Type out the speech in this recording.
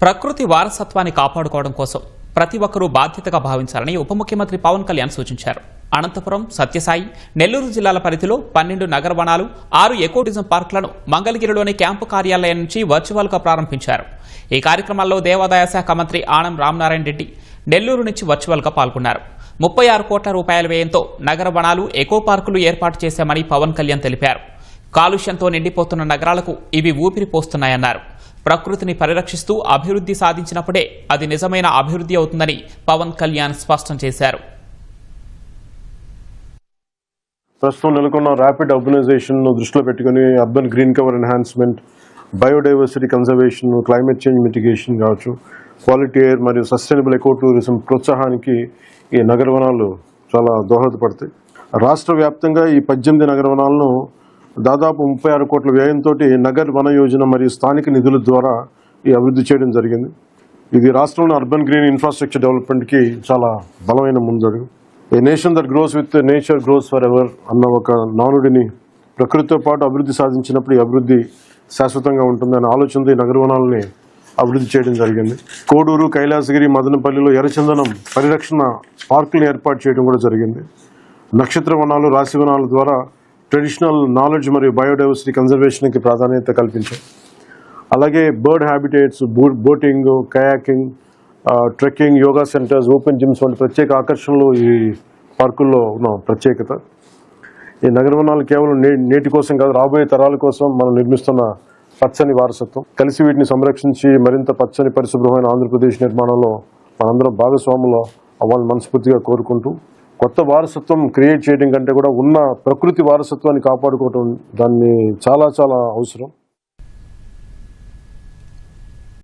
ప్రకృతి వారసత్వాన్ని కాపాడుకోవడం కోసం ప్రతి ఒక్కరూ బాధ్యతగా భావించాలని ఉప ముఖ్యమంత్రి పవన్ కళ్యాణ్ సూచించారు. అనంతపురం, సత్యసాయి, నెల్లూరు జిల్లాల పరిధిలో 12 నగర వనాలు, 6 ఎకో టూరిజం పార్కులను మంగళగిరిలోని క్యాంపు కార్యాలయం నుంచి వర్చువల్గా ప్రారంభించారు. ఈ కార్యక్రమంలో దేవాదాయ శాఖ మంత్రి ఆనం రామనారాయణ రెడ్డి నెల్లూరు నుంచి వర్చువల్గా పాల్గొన్నారు. 36 కోట్ల రూపాయల వ్యయంతో నగర వనాలు, ఎకో పార్కులు ఏర్పాటు చేశామని పవన్ కళ్యాణ్ తెలిపారు. కాలుష్యంతో నిండిపోతున్న నగరాలకు ఇవి ఊపిరి పోస్తున్నాయన్నారు. ప్రకృతిని పరిరక్షిస్తూ అభివృద్ధి సాధించినప్పుడే అది నిజమైన అభివృద్ధి అవుతుందని పవన్ కళ్యాణ్ స్పష్టం చేశారు. ప్రస్తుతం నెలకొన్న ర్యాపిడ్ అర్బనైజేషన్ దృష్టిలో పెట్టుకుని urban green cover enhancement, biodiversity conservation, climate change mitigation కావచ్చు, క్వాలిటీ ఎయిర్ మరియు సస్టైనబుల్ ఎకో టూరిజం ప్రోత్సాహానికి ఈ నగర వనాలు చాలా దోహదపడతాయి. రాష్ట్ర వ్యాప్తంగా ఈ 18 నగర వనాలను దాదాపు 36 కోట్ల వ్యయంతో నగర్ వన యోజన మరియు స్థానిక నిధుల ద్వారా ఈ అభివృద్ధి చేయడం జరిగింది. ఇది రాష్ట్రంలో అర్బన్ గ్రీన్ ఇన్ఫ్రాస్ట్రక్చర్ డెవలప్మెంట్కి చాలా బలమైన ముందడుగు. ఏ nation that gross with nature gross for ever అన్న ఒక నానుడిని ప్రకృతితో పాటు అభివృద్ధి సాధించినప్పుడు ఈ అభివృద్ధి శాశ్వతంగా ఉంటుందనే ఆలోచనతో ఈ నగర వనాలని అభివృద్ధి చేయడం జరిగింది. కోడూరు, కైలాసగిరి, మదనపల్లిలో ఎర్రచందనం పరిరక్షణ పార్కులను ఏర్పాటు చేయడం కూడా జరిగింది. నక్షత్ర వనాలు, రాశి వనాల ద్వారా ట్రెడిషనల్ నాలెడ్జ్ మరియు బయోడైవర్సిటీ కన్జర్వేషన్కి ప్రాధాన్యత కల్పించాం. అలాగే bird habitats, boating, kayaking, trekking, yoga centres, open gyms వంటి ప్రత్యేక ఆకర్షణలు ఈ పార్కుల్లో ఉన్న ప్రత్యేకత. ఈ నగరవనాలు కేవలం నేటి కోసం కాదు, రాబోయే తరాల కోసం మనం నిర్మిస్తున్న పచ్చని వారసత్వం. కలిసి వీటిని సంరక్షించి మరింత పచ్చని పరిశుభ్రమైన ఆంధ్రప్రదేశ్ నిర్మాణంలో మనందరం భాగస్వాములు అవ్వాలని మనస్ఫూర్తిగా కోరుకుంటూ, కొత్త వారసత్వం క్రియేట్ చేయడం కంటే కూడా ఉన్న ప్రకృతి వారసత్వాన్ని కాపాడుకోవడం దాన్ని చాలా అవసరం.